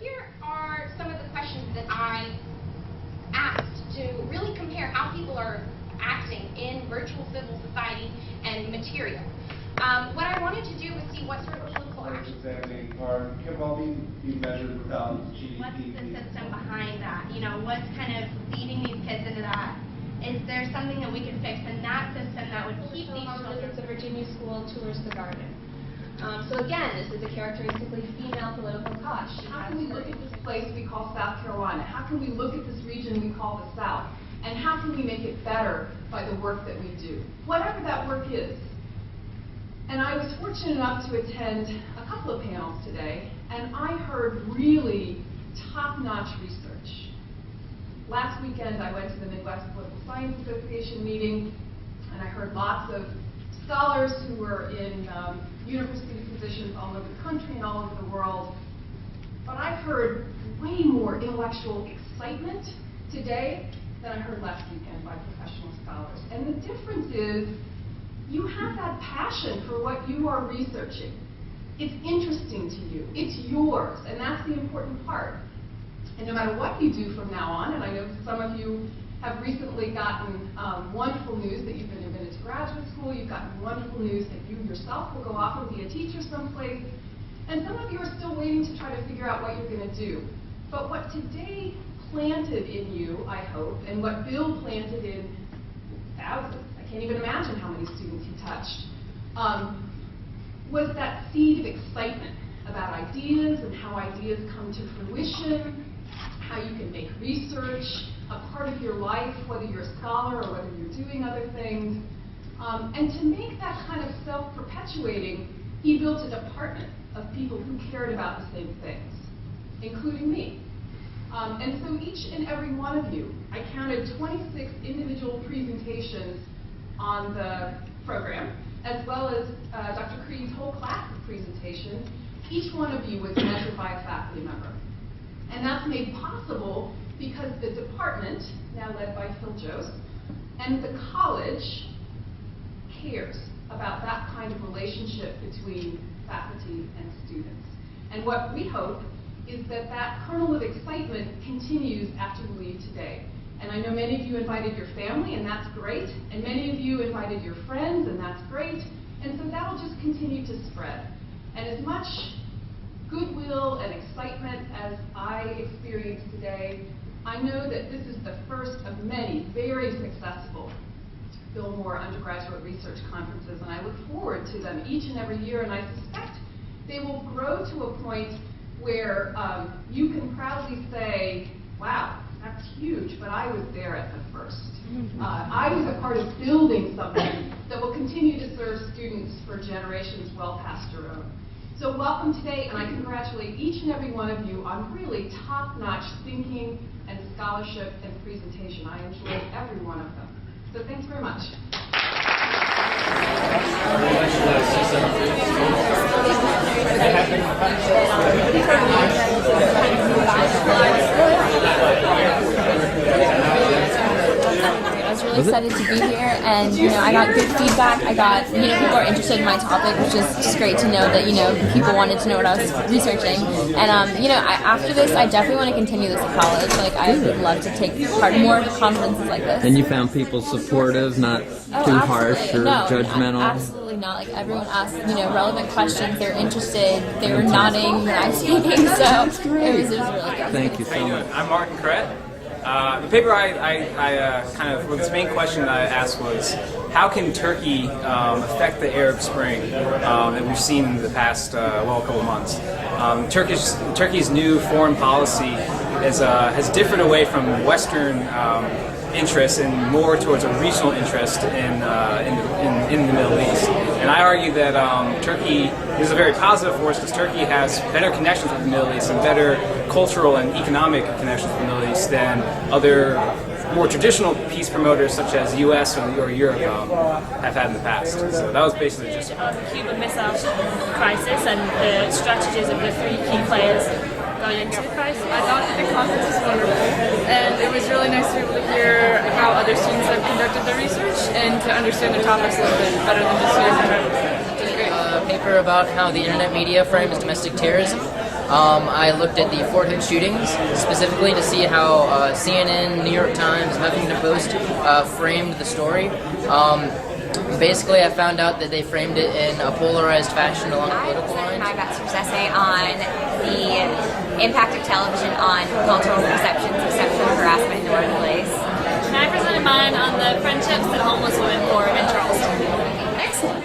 here are some of the questions that I asked to really compare how people are acting in virtual civil society and material. What I wanted to do was see what sort of political action. Examining part can all be measured without GDP. What's the system behind that? You know, what's kind of leading these kids into that? Is there something that we can fix in that system that would keep these children? Visits a Virginia school, tours the garden. So again, this is a characteristically female political cause. How can we look at this place we call South Carolina? How can we look at this region we call the South? And how can we make it better by the work that we do? Whatever that work is. And I was fortunate enough to attend a couple of panels today, and I heard really top-notch research. Last weekend, I went to the Midwest Political Science Association meeting, and I heard lots of scholars who were in university positions all over the country and all over the world. But I heard way more intellectual excitement today than I heard last weekend by professional scholars. And the difference is, you have that passion for what you are researching. It's interesting to you. It's yours, and that's the important part. And no matter what you do from now on, and I know some of you have recently gotten wonderful news that you've been admitted to graduate school, you've gotten wonderful news that you yourself will go off and be a teacher someplace, and some of you are still waiting to try to figure out what you're going to do. But what today planted in you, I hope, and what Bill planted in thousands, I can't even imagine how many students he touched, was that seed of excitement about ideas and how ideas come to fruition, how you can make research a part of your life, whether you're a scholar or whether you're doing other things. And to make that kind of self-perpetuating, he built a department of people who cared about the same things, including me. And so each and every one of you, I counted 26 individual presentations on the program, as well as Dr. Creed's whole class of presentations. Each one of you was measured by a faculty member. And that's made possible because the department, now led by Phil Jost, and the college cares about that kind of relationship between faculty and students. And what we hope is that that kernel of excitement continues after we leave today. And I know many of you invited your family, and that's great. And many of you invited your friends, and that's great. And so that'll just continue to spread. And as much goodwill and excitement as I experienced today, I know that this is the first of many very successful Bill Moore undergraduate research conferences, and I look forward to them each and every year, and I suspect they will grow to a point where you can proudly say, wow, that's huge, but I was there at the first. I was a part of building something that will continue to serve students for generations well past your own. So welcome today, and I congratulate each and every one of you on really top-notch thinking and scholarship and presentation. I enjoyed every one of them. So thanks very much. I was really excited to be here, and I got good feedback. I got people are interested in my topic, which is just great to know that people wanted to know what I was researching. And after this, I definitely want to continue this at college. Like, I would love to take part more conferences like this. And you found people supportive, not too harsh or judgmental? Absolutely not. Like, everyone asked relevant questions. They're interested. They were nodding when I was speaking. So it was really good. Thank you so much. I'm Martin Corrett. The paper the main question that I asked was, how can Turkey affect the Arab Spring that we've seen in the past, a couple of months? Turkey's new foreign policy has differed away from Western interests and more towards a regional interest in the Middle East. And I argue that Turkey is a very positive force because Turkey has better connections with the Middle East and better cultural and economic connections with the Middle East than other more traditional peace promoters such as U.S. or Europe have had in the past. So that was basically just on the Cuban Missile Crisis and the strategies of the three key players going into the crisis. I thought that the conference was wonderful, and it was really nice to be able to hear how other students have conducted their research and to understand the topics a little bit better than just hearing them. A paper about how the internet media frames domestic terrorism. I looked at the Fort Hood shootings, specifically to see how CNN, New York Times, Huffington Post framed the story. Basically, I found out that they framed it in a polarized fashion along political lines. My bachelor's essay on the impact of television on cultural perceptions of sexual harassment in the workplace. And I presented mine on the friendships that homeless women form in Charleston. Excellent.